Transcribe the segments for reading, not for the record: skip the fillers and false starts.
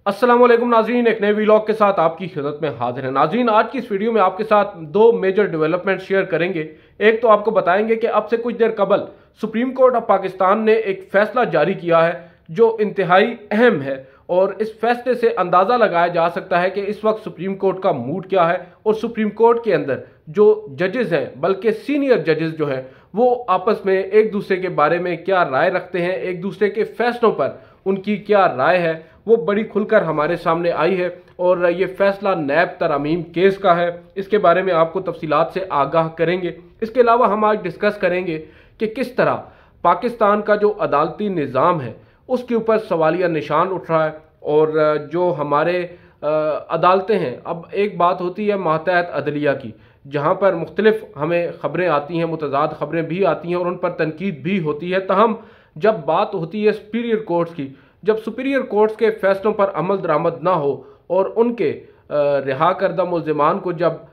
अस्सलाम वालेकुम नाज़रीन, एक नए व्लॉग के साथ आपकी खिदमत में हाजिर है। नाज़रीन, आज की इस वीडियो में आपके साथ दो मेजर डेवलपमेंट शेयर करेंगे। एक तो आपको बताएंगे कि अब से कुछ देर कबल सुप्रीम कोर्ट ऑफ पाकिस्तान ने एक फैसला जारी किया है जो इंतहाई अहम है, और इस फैसले से अंदाज़ा लगाया जा सकता है कि इस वक्त सुप्रीम कोर्ट का मूड क्या है और सुप्रीम कोर्ट के अंदर जो जजेस हैं, बल्कि सीनियर जजेस जो हैं, वो आपस में एक दूसरे के बारे में क्या राय रखते हैं, एक दूसरे के फैसलों पर उनकी क्या राय है, वो बड़ी खुलकर हमारे सामने आई है। और ये फैसला नैब तरमीम केस का है। इसके बारे में आपको तफसीलात से आगाह करेंगे। इसके अलावा हम आज डिस्कस करेंगे कि किस तरह पाकिस्तान का जो अदालती निज़ाम है उसके ऊपर सवालिया निशान उठ रहा है, और जो हमारे अदालतें हैं, अब एक बात होती है मातहत अदलिया की, जहाँ पर मुख्तलिफ हमें ख़बरें आती हैं, मुतज़ाद ख़बरें भी आती हैं और उन पर तनकीद भी होती है। तहम जब बात होती है सुपीरियर कोर्ट्स की, जब सुपीरियर कोर्ट्स के फैसलों पर अमल दरामद ना हो और उनके रिहा करदा मुल्ज़िमान को जब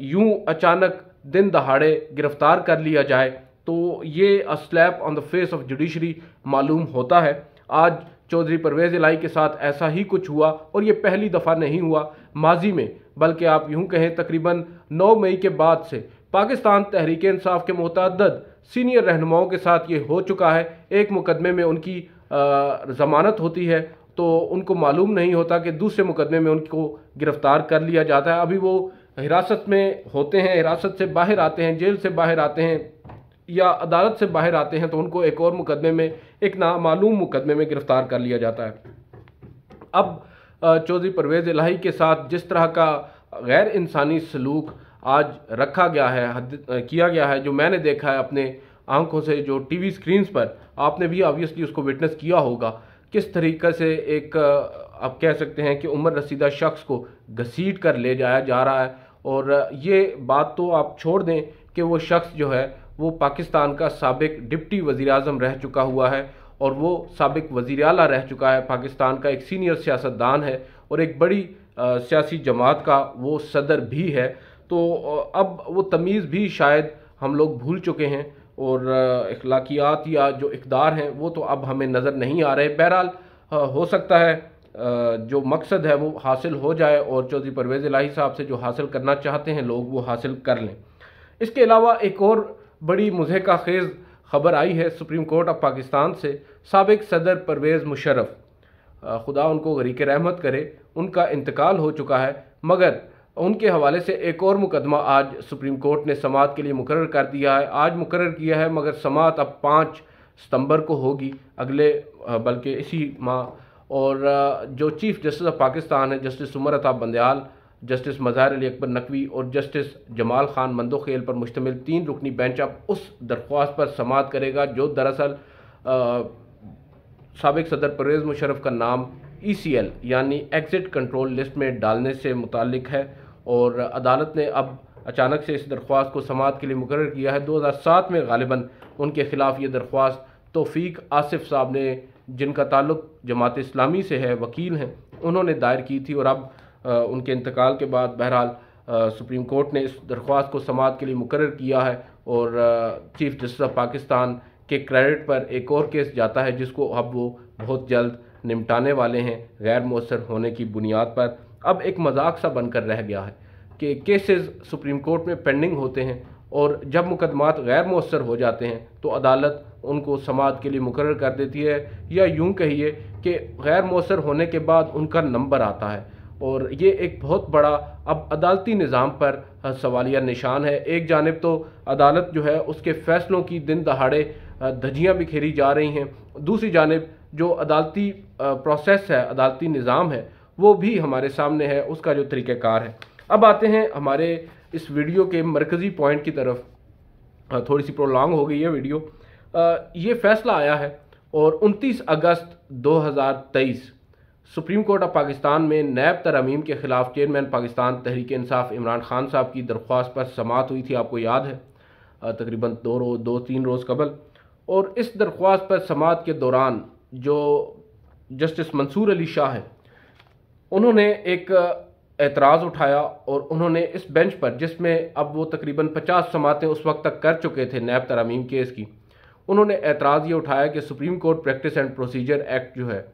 यूं अचानक दिन दहाड़े गिरफ्तार कर लिया जाए, तो ये a slap on the face of judiciary मालूम होता है। आज चौधरी परवेज़ इलाही के साथ ऐसा ही कुछ हुआ, और ये पहली दफ़ा नहीं हुआ माजी में, बल्कि आप यूं कहें तकरीबन 9 मई के बाद से पाकिस्तान तहरीक इंसाफ के मुतअद्दिद सीनियर रहनुमाओं के साथ ये हो चुका है। एक मुकदमे में उनकी ज़मानत होती है तो उनको मालूम नहीं होता कि दूसरे मुकदमे में उनको गिरफ्तार कर लिया जाता है। अभी वो हिरासत में होते हैं, हिरासत से बाहर आते हैं, जेल से बाहर आते हैं या अदालत से बाहर आते हैं, तो उनको एक और मुकदमे में, एक नामालूम मुकदमे में गिरफ्तार कर लिया जाता है। अब चौधरी परवेज़ इलाही के साथ जिस तरह का गैर इंसानी सलूक आज रखा गया है, किया गया है, जो मैंने देखा है अपने आंखों से, जो टीवी स्क्रीन्स पर आपने भी ऑब्वियसली उसको विटनेस किया होगा, किस तरीके से एक आप कह सकते हैं कि उम्र रसीदा शख्स को घसीट कर ले जाया जा रहा है। और ये बात तो आप छोड़ दें कि वो शख्स जो है वो पाकिस्तान का साबिक डिप्टी वज़ीर आज़म रह चुका हुआ है, और वो साबिक वज़ीर आला रह चुका है, पाकिस्तान का एक सीनियर सियासतदान है और एक बड़ी सियासी जमात का वो सदर भी है। तो अब वो तमीज़ भी शायद हम लोग भूल चुके हैं, और अखलाकियात या जो इक़दार हैं वो तो अब हमें नज़र नहीं आ रहे। बहरहाल हो सकता है जो मकसद है वो हासिल हो जाए, और चौधरी परवेज़ इलाही साहब से जो हासिल करना चाहते हैं लोग वो हासिल कर लें। इसके अलावा एक और बड़ी मुज़हिका खेज़ ख़बर आई है सुप्रीम कोर्ट ऑफ पाकिस्तान से। साबिक सदर परवेज़ मुशर्रफ, खुदा उनको गरीक़ रहमत करे, उनका इंतकाल हो चुका है, मगर उनके हवाले से एक और मुकदमा आज सुप्रीम कोर्ट ने समाअत के लिए मुकर्रर कर दिया है। आज मुकर्रर किया है, मगर समाअत अब 5 सितंबर को होगी, अगले बल्कि इसी माह। और जो चीफ जस्टिस ऑफ पाकिस्तान है, जस्टिस उमर अता बंदयाल, जस्टिस मज़ाहिर अली अकबर नकवी और जस्टिस जमाल खान मंदोखेल पर मुश्तमिल 3 रुकनी बेंच अब उस दरख्वास्त पर समाअत करेगा जो दरअसल साबिक सदर परवेज़ मुशर्रफ का नाम ECL यानी एग्ज़िट कंट्रोल लिस्ट में डालने से मुताल्लिक है। और अदालत ने अब अचानक से इस दरख्वास्त को समाअत के लिए मुकर्रर किया है। 2007 में गालिबन उनके ख़िलाफ़ ये दरख्वास्त तौफ़ीक आसिफ साहब ने, जिनका ताल्लुक़ जमात इस्लामी से है, वकील हैं, उन्होंने दायर की थी। और अब उनके इंतकाल के बाद बहरहाल सुप्रीम कोर्ट ने इस दरख्वास्त को समाअत के लिए मुकर्रर किया है, और चीफ जस्टिस ऑफ पाकिस्तान के क्रेडिट पर एक और केस जाता है जिसको अब वो बहुत जल्द निपटाने वाले हैं गैर मौसर होने की बुनियाद पर। अब एक मजाक सा बनकर रह गया है कि केसेस सुप्रीम कोर्ट में पेंडिंग होते हैं, और जब मुकदमात गैर मौसर हो जाते हैं तो अदालत उनको समाअत के लिए मुकर्रर कर देती है, या यूं कहिए कि गैर मौसर होने के बाद उनका नंबर आता है। और ये एक बहुत बड़ा अब अदालती निज़ाम पर सवालिया निशान है। एक जानिब तो अदालत जो है उसके फ़ैसलों की दिन दहाड़े धज्जियाँ बिखेरी जा रही हैं, दूसरी जानिब जो अदालती प्रोसेस है, अदालती निज़ाम है, वो भी हमारे सामने है, उसका जो तरीक़ाकार है। अब आते हैं हमारे इस वीडियो के मरकज़ी पॉइंट की तरफ। थोड़ी सी प्रोलॉन्ग हो गई है वीडियो। ये फ़ैसला आया है, और 29 अगस्त 2023 सुप्रीम कोर्ट ऑफ पाकिस्तान में नैब तरमीम के ख़िलाफ़ चेयरमैन पाकिस्तान तहरीक इंसाफ इमरान खान साहब की दरख्वास्त पर समाअत हुई थी, आपको याद है, तकरीबन 2-3 रोज़ कबल। और इस दरख्वास्त पर समाअत के दौरान जो जस्टिस मंसूर अली शाह हैं, उन्होंने एक एतराज़ उठाया, और उन्होंने इस बेंच पर, जिसमें अब वो तकरीबन 50 समाअतें उस वक्त तक कर चुके थे नैब तरमीम केस की, उन्होंने एतराज़ ये उठाया कि supreme court practice and procedure act जो है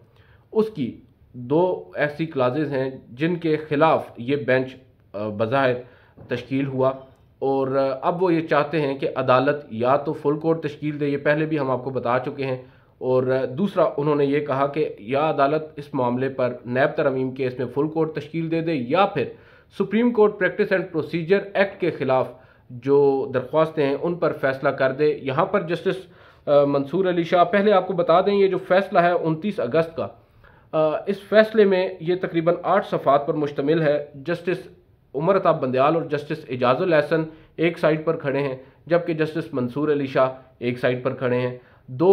उसकी दो ऐसी क्लाजेज हैं जिनके खिलाफ ये बेंच बज़ाहिर तश्कील हुआ, और अब वो ये चाहते हैं कि अदालत या तो फुल कोर्ट तश्कील दे, ये पहले भी हम आपको बता चुके हैं, और दूसरा उन्होंने ये कहा कि या अदालत इस मामले पर नैब तरमीम केस में फुल कोर्ट तश्कील दे दे, या फिर supreme court practice and procedure act के ख़िलाफ़ जो दरख्वास्तें हैं उन पर फैसला कर दे। यहाँ पर जस्टिस मंसूर अली शाह, पहले आपको बता दें ये जो फैसला है 29 अगस्त का, इस फैसले में ये तकरीबन 8 सफ़ात पर मुश्तमिल है। जस्टिस उमर अताब बंदयाल और जस्टिस एजाजुल एहसन एक साइड पर खड़े हैं, जबकि जस्टिस मंसूर अली शाह एक साइड पर खड़े हैं। दो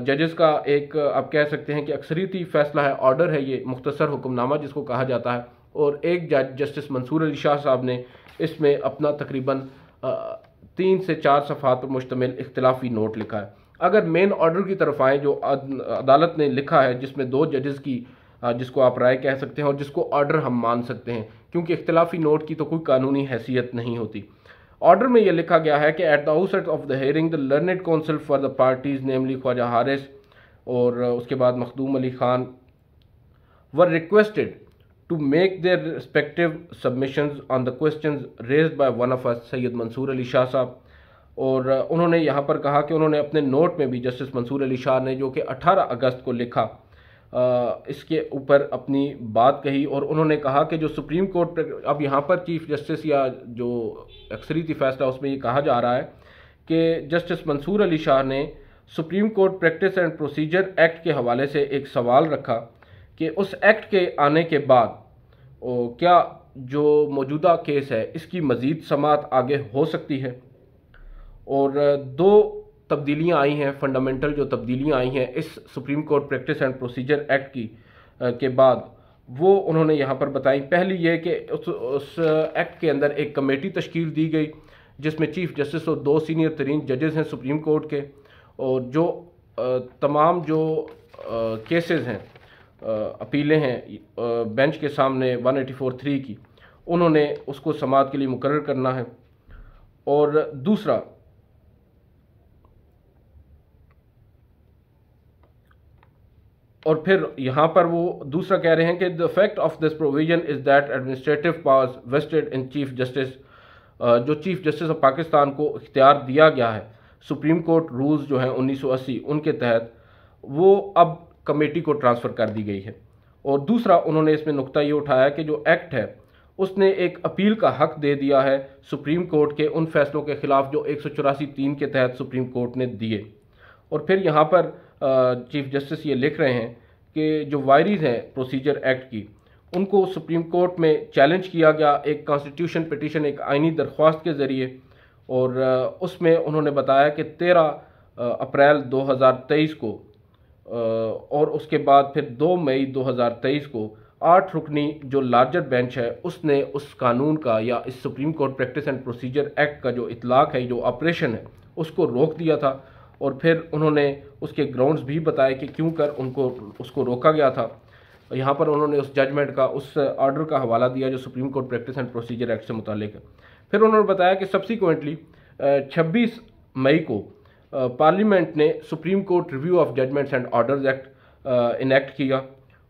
जजेस का एक आप कह सकते हैं कि अक्सरियती फैसला है, ऑर्डर है, ये मुख्तसर हुक्मनामा जिसको कहा जाता है, और एक जज जस्टिस मंसूर अली शाह साहब ने इसमें अपना तकरीबन 3 से 4 सफ़ात पर मुश्तमिल इख्तिलाफी नोट लिखा है। अगर मेन ऑर्डर की तरफ आए जो अदालत ने लिखा है, जिसमें 2 जजेस की जिसको आप राय कह सकते हैं और जिसको ऑर्डर हम मान सकते हैं, क्योंकि इख्तिलाफी नोट की तो कोई कानूनी हैसियत नहीं होती। ऑर्डर में यह लिखा गया है कि at the outset of the hearing the learned counsel for the parties namely Khwaja Haris और उसके बाद Makhdoom Ali Khan were requested to make their respective submissions on the questions raised by one of us, Syed Mansoor Ali Shah sahab. और उन्होंने यहाँ पर कहा कि उन्होंने अपने नोट में भी जस्टिस मंसूर अली शाह ने, जो कि 18 अगस्त को लिखा, इसके ऊपर अपनी बात कही, और उन्होंने कहा कि जो सुप्रीम कोर्ट, अब यहाँ पर चीफ जस्टिस या जो अक्सरियती फैसला उसमें ये कहा जा रहा है कि जस्टिस मंसूर अली शाह ने supreme court practice and procedure act के हवाले से एक सवाल रखा कि उस एक्ट के आने के बाद क्या जो मौजूदा केस है इसकी मज़ीद समाअत आगे हो सकती है। और 2 तब्दीलियां आई हैं, फंडामेंटल जो तब्दीलियां आई हैं इस supreme court practice and procedure act की के बाद, वो उन्होंने यहाँ पर बताई। पहली ये कि उस एक्ट के अंदर एक कमेटी तश्कील दी गई जिसमें चीफ जस्टिस और 2 सीनियर तरीन जजेस हैं सुप्रीम कोर्ट के, और जो तमाम जो केसेस हैं, अपीलें हैं बेंच के सामने 184(3) की, उन्होंने उसको समाअत के लिए मुकर्रर करना है। और दूसरा, और फिर यहाँ पर वो दूसरा कह रहे हैं कि the fact of this provision is that administrative powers vested in chief justice, जो चीफ जस्टिस ऑफ पाकिस्तान को इख्तियार दिया गया है सुप्रीम कोर्ट रूल्स जो हैं 1980 उनके तहत, वो अब कमेटी को ट्रांसफ़र कर दी गई है। और दूसरा उन्होंने इसमें नुक्ता ये उठाया कि जो एक्ट है उसने एक अपील का हक दे दिया है सुप्रीम कोर्ट के उन फैसलों के ख़िलाफ़ जो 184(3) के तहत सुप्रीम कोर्ट ने दिए। और फिर यहाँ पर चीफ जस्टिस ये लिख रहे हैं कि जो वायरीज़ हैं प्रोसीजर एक्ट की, उनको सुप्रीम कोर्ट में चैलेंज किया गया एक कॉन्स्टिट्यूशन पिटीशन, एक आइनी दरख्वास्त के ज़रिए, और उसमें उन्होंने बताया कि 13 अप्रैल 2023 को और उसके बाद फिर 2 मई 2023 को 8 रुकनी जो लार्जर बेंच है उसने उस कानून का या इस supreme court practice and procedure act का जो इतलाक़ है, जो ऑपरेशन है, उसको रोक दिया था। और फिर उन्होंने उसके ग्राउंड्स भी बताए कि क्यों कर उनको उसको रोका गया था। यहाँ पर उन्होंने उस जजमेंट का, उस ऑर्डर का हवाला दिया जो supreme court practice and procedure act से मुतालिक है। फिर उन्होंने बताया कि सब्सिक्वेंटली 26 मई को पार्लियामेंट ने supreme court review of judgments and orders act enact किया,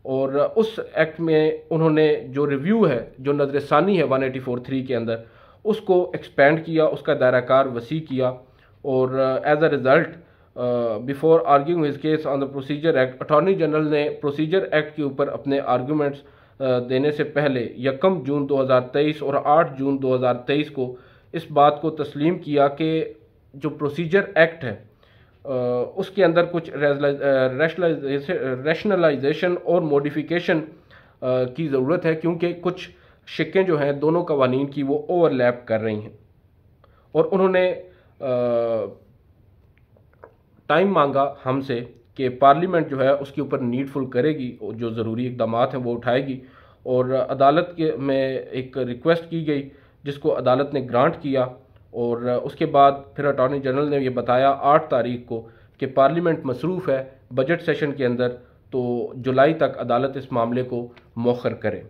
और उस एक्ट में उन्होंने जो रिव्यू है, जो नज़रसानी है 184(3) के अंदर, उसको एक्सपेंड किया, उसका दायराकार वसी किया। और as a result before arguing his case on the procedure act, attorney general ने प्रोसीजर एक्ट के ऊपर अपने आर्गूमेंट्स देने से पहले 1 जून 2023 और 8 जून 2023 को इस बात को तस्लीम किया कि जो प्रोसीजर एक्ट है उसके अंदर कुछ रैशनलाइजेशन और मॉडिफिकेशन की ज़रूरत है, क्योंकि कुछ शिक्कें जो हैं दोनों कवानीन की वो ओवरलैप कर रही हैं। और उन्होंने टाइम मांगा हमसे कि पार्लियामेंट जो है उसके ऊपर नीडफुल करेगी, जो ज़रूरी इक़दाम हैं वो उठाएगी। और अदालत के में एक रिक्वेस्ट की गई जिसको अदालत ने ग्रांट किया। और उसके बाद फिर अटॉर्नी जनरल ने ये बताया 8 तारीख को कि पार्लियामेंट मसरूफ़ है बजट सेशन के अंदर, तो जुलाई तक अदालत इस मामले को मौखर करे।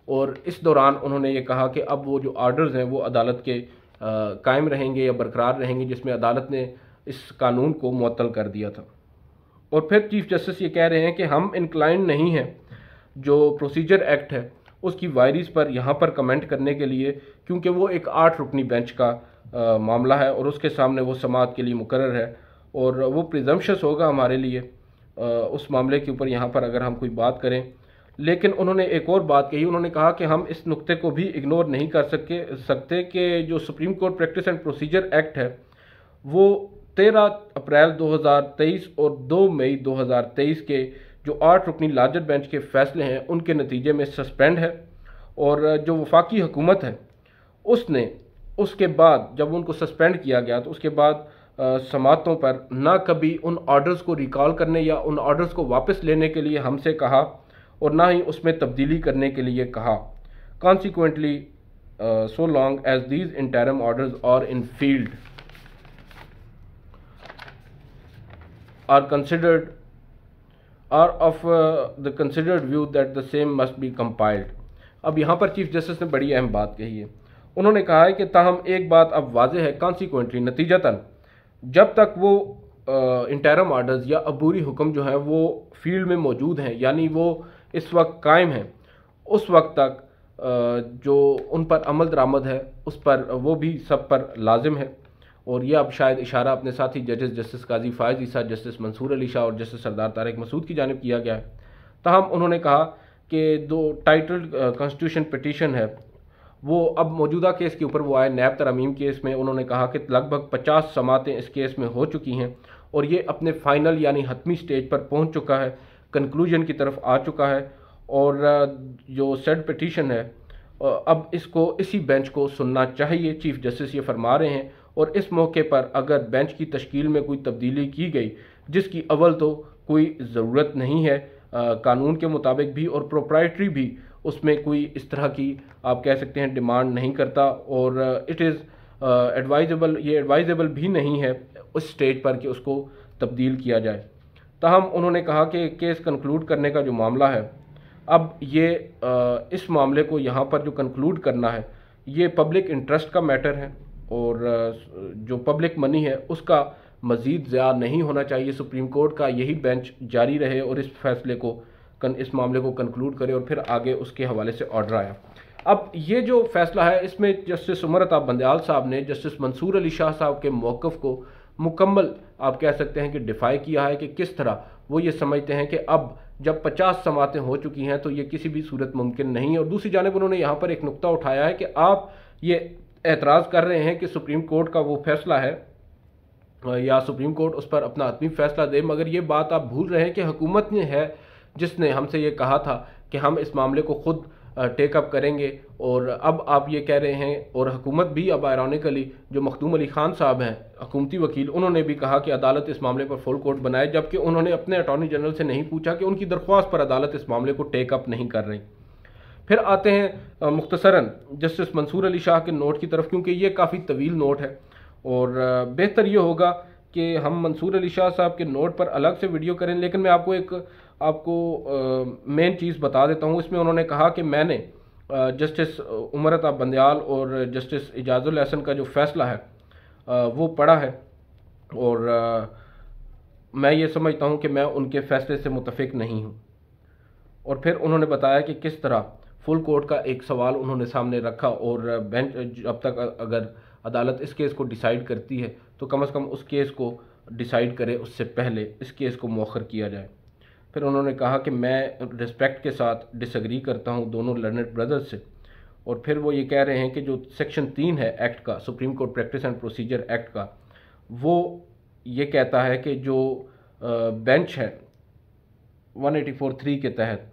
और इस दौरान उन्होंने ये कहा कि अब वो जो आर्डर्स हैं वो अदालत के कायम रहेंगे या बरकरार रहेंगे, जिसमें अदालत ने इस कानून को मुअत्तल कर दिया था। और फिर चीफ जस्टिस ये कह रहे हैं कि हम इंक्लाइन नहीं हैं जो प्रोसीजर एक्ट है उसकी वायरीज पर यहाँ पर कमेंट करने के लिए, क्योंकि वो एक 8 रुकनी बेंच का मामला है और उसके सामने वो समाअत के लिए मुकर्रर है और वो प्रिजम्पशस होगा हमारे लिए उस मामले के ऊपर यहाँ पर अगर हम कोई बात करें। लेकिन उन्होंने एक और बात कही, उन्होंने कहा कि हम इस नुक्ते को भी इग्नोर नहीं कर सकते कि जो supreme court practice and procedure act है वो 13 अप्रैल 2023 और 2 मई 2023 के जो 8 रुकनी लार्जर बेंच के फैसले हैं उनके नतीजे में सस्पेंड है। और जो वफाकी हुकूमत है उसने उसके बाद जब उनको सस्पेंड किया गया तो उसके बाद समातों पर ना कभी उन ऑर्डर्स को रिकॉल करने या उन ऑर्डर्स को वापस लेने के लिए हमसे कहा और ना ही उसमें तब्दीली करने के लिए कहा। Consequently so long as these interim orders are in field are considered are of the considered view that the same must be compiled। अब यहाँ पर चीफ जस्टिस ने बड़ी अहम बात कही है। उन्होंने कहा है कि ताहम एक बात अब वाज़ेह है, कॉन्सिक्वेंटली नतीजतन जब तक वो इंटरम ऑर्डर्स या अबूरी हुक्म जो है वो फील्ड में मौजूद हैं, यानी वो इस वक्त कायम हैं, उस वक्त तक जो उन पर अमल दरामद है उस पर वो भी सब पर लाजिम है। और यह अब शायद इशारा अपने साथी जजेस जस्टिस काजी फायज़ ईसा, जस्टिस मंसूर अली शाह और जस्टिस सरदार तारिक मसूद की जानिब किया गया है। ताहम उन्होंने कहा कि दो टाइटल कॉन्स्टिट्यूशन पिटीशन है वो अब मौजूदा केस के ऊपर वो आए नैब तरमीम केस में। उन्होंने कहा कि लगभग 50 समातें इस केस में हो चुकी हैं और ये अपने फाइनल यानी हतमी स्टेज पर पहुंच चुका है, कंक्लूजन की तरफ आ चुका है। और जो सेड पिटीशन है अब इसको इसी बेंच को सुनना चाहिए, चीफ जस्टिस ये फरमा रहे हैं। और इस मौके पर अगर बेंच की तश्कील में कोई तब्दीली की गई जिसकी अव्वल तो कोई ज़रूरत नहीं है कानून के मुताबिक भी, और प्रोप्राइटरी भी उसमें कोई इस तरह की आप कह सकते हैं डिमांड नहीं करता, और इट इज़ एडवाइजेबल, ये एडवाइजेबल भी नहीं है उस स्टेज पर कि उसको तब्दील किया जाए। ताहम उन्होंने कहा कि केस कंक्लूड करने का जो मामला है अब ये इस मामले को यहाँ पर जो कंक्लूड करना है ये पब्लिक इंटरेस्ट का मैटर है और जो पब्लिक मनी है उसका मज़ीद ज़्यादा नहीं होना चाहिए। सुप्रीम कोर्ट का यही बेंच जारी रहे और इस फैसले को इस मामले को कंक्लूड करे और फिर आगे उसके हवाले से ऑर्डर आया। अब ये जो फैसला है इसमें जस्टिस उमर अता बंदयाल साहब ने जस्टिस मंसूर अली शाह साहब के मौक़िफ़ को मुकम्मल आप कह सकते हैं कि डिफ़ाई किया है कि किस तरह वो ये समझते हैं कि अब जब 50 समातें हो चुकी हैं तो ये किसी भी सूरत मुमकिन नहीं है। और दूसरी जानिब उन्होंने यहाँ पर एक नुक्ता उठाया है कि आप ये एतराज़ कर रहे हैं कि सुप्रीम कोर्ट का वो फैसला है या सुप्रीम कोर्ट उस पर अपना आत्मी फैसला दे, मगर ये बात आप भूल रहे हैं कि हुकूमत ने है जिसने हमसे ये कहा था कि हम इस मामले को खुद टेकअप करेंगे। और अब आप ये कह रहे हैं, और हुकूमत भी अब आयरॉनिकली जो मखदूम अली खान साहब हैं हुकूमती वकील, उन्होंने भी कहा कि अदालत इस मामले पर फुल कोर्ट बनाए, जबकि उन्होंने अपने अटॉर्नी जनरल से नहीं पूछा कि उनकी दरख्वास्त पर अदालत इस मामले को टेकअप नहीं कर रही। फिर आते हैं मुख्तसरन जस्टिस मंसूर अली शाह के नोट की तरफ, क्योंकि ये काफ़ी तवील नोट है और बेहतर ये होगा कि हम मंसूर अली शाह साहब के नोट पर अलग से वीडियो करें। लेकिन मैं आपको मेन चीज़ बता देता हूँ। इसमें उन्होंने कहा कि मैंने जस्टिस उमर अता बंदयाल और जस्टिस इजाज़ुल एहसन का जो फ़ैसला है वो पढ़ा है और मैं ये समझता हूँ कि मैं उनके फ़ैसले से मुतफ़िक नहीं हूँ। और फिर उन्होंने बताया कि किस तरह फुल कोर्ट का एक सवाल उन्होंने सामने रखा और बेंच जब तक अगर अदालत इस केस को डिसाइड करती है तो कम से कम उस केस को डिसाइड करे उससे पहले इस केस को मौखर किया जाए। फिर उन्होंने कहा कि मैं रिस्पेक्ट के साथ डिसएग्री करता हूं दोनों लर्नेड ब्रदर्स से। और फिर वो ये कह रहे हैं कि जो सेक्शन 3 है एक्ट का, supreme court practice and procedure act का, वो ये कहता है कि जो बेंच है 184(3) के तहत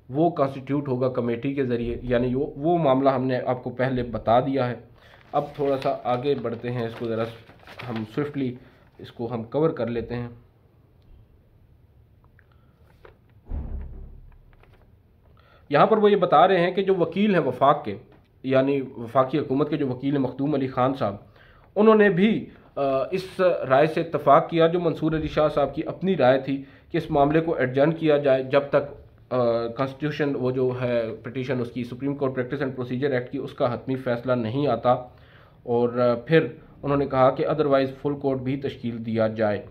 वो कॉन्स्टिट्यूट होगा कमेटी के ज़रिए, यानी वो मामला हमने आपको पहले बता दिया है। अब थोड़ा सा आगे बढ़ते हैं, इसको ज़रा हम स्विफ्टली इसको हम कवर कर लेते हैं। यहाँ पर वो ये बता रहे हैं कि जो वकील हैं वफाक के, यानी वफाकी हुकूमत के जो वकील हैं मखदूम अली खान साहब, उन्होंने भी इस राय से इत्तफाक किया जो मंसूर अली शाह साहब की अपनी राय थी कि इस मामले को एडजर्न किया जाए जब तक कॉन्स्टिट्यूशन वो जो है पिटीशन उसकी supreme court practice and procedure act की उसका हतमी फ़ैसला नहीं आता। और फिर उन्होंने कहा कि अदरवाइज़ फुल कोर्ट भी तश्कील दिया जाए।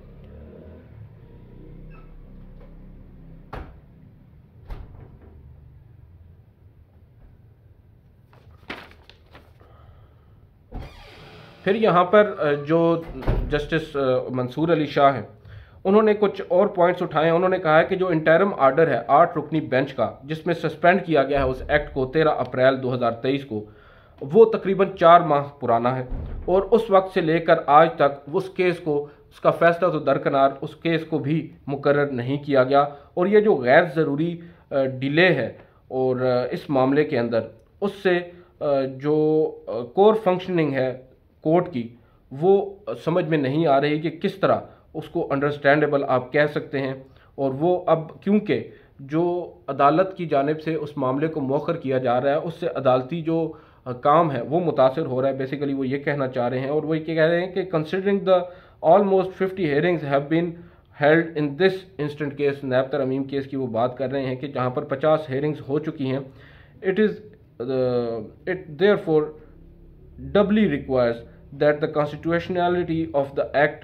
फिर यहाँ पर जो जस्टिस मंसूर अली शाह हैं, उन्होंने कुछ और पॉइंट्स उठाए हैं। उन्होंने कहा है कि जो इंटरिम आर्डर है 8 रुकनी बेंच का, जिसमें सस्पेंड किया गया है उस एक्ट को 13 अप्रैल 2023 को, वो तकरीबन 4 माह पुराना है और उस वक्त से लेकर आज तक उस केस को, उसका फैसला तो दरकिनार, उस केस को भी मुकर्रर नहीं किया गया। और ये जो गैर ज़रूरी डिले है और इस मामले के अंदर, उससे जो कोर फंक्शनिंग है कोर्ट की, वो समझ में नहीं आ रही कि किस तरह उसको अंडरस्टैंडेबल आप कह सकते हैं। और वो अब क्योंकि जो अदालत की जानिब से उस मामले को मौखर किया जा रहा है, उससे अदालती जो काम है वो मुतासर हो रहा है। बेसिकली वो ये कहना चाह रहे हैं, और वो ये कह रहे हैं कि considering the almost 50 hearings have been held in this instant case, NAB तरमीम केस की वो बात कर रहे हैं कि जहाँ पर 50 हेयरिंग्स हो चुकी हैं, it therefore doubly requires that the constitutionality of the act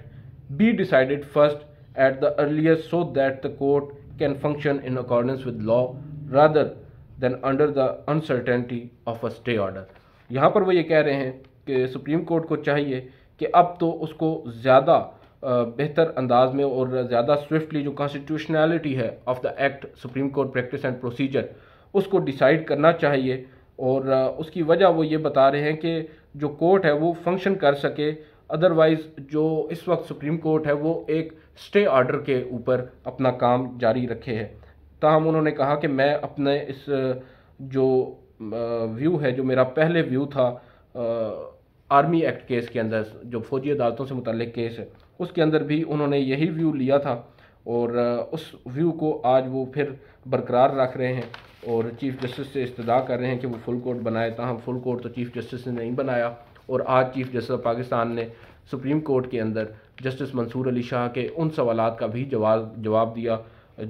be decided first at the earliest, so that the court can function in accordance with law rather than under the uncertainty of a stay order। यहाँ पर वो ये कह रहे हैं कि supreme court को चाहिए कि अब तो उसको ज़्यादा बेहतर अंदाज में और ज़्यादा स्विफ्टली जो कॉन्स्टिट्यूशनैलिटी है of the act supreme court practice and procedure, उसको डिसाइड करना चाहिए। और उसकी वजह वो ये बता रहे हैं कि जो कोर्ट है वो फंक्शन कर सके, अदरवाइज़ जो इस वक्त सुप्रीम कोर्ट है वो एक स्टे ऑर्डर के ऊपर अपना काम जारी रखे है। ताहम उन्होंने कहा कि मैं अपने इस जो व्यू है, जो मेरा पहले व्यू था आर्मी एक्ट केस के अंदर, जो फौजी अदालतों से मुतल्लिक केस है, उसके अंदर भी उन्होंने यही व्यू लिया था और उस व्यू को आज वो फिर बरकरार रख रहे हैं और चीफ़ जस्टिस से इस्तदा कर रहे हैं कि वो फुल कोर्ट बनाए। ताहम फुल कोर्ट तो चीफ़ जस्टिस ने नहीं बनाया और आज चीफ़ जस्टिस ऑफ पाकिस्तान ने सुप्रीम कोर्ट के अंदर जस्टिस मंसूर अली शाह के उन सवालात का भी जवाब दिया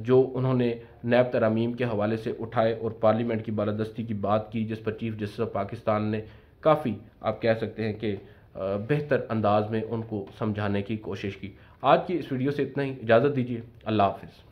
जो उन्होंने नैब तरमीम के हवाले से उठाए और पार्लियामेंट की बालादस्ती की बात की, जिस पर चीफ़ जस्टिस ऑफ पाकिस्तान ने काफ़ी, आप कह सकते हैं कि बेहतर अंदाज में उनको समझाने की कोशिश की। आज की इस वीडियो से इतना ही, इजाज़त दीजिए, अल्लाह हाफ़िज़।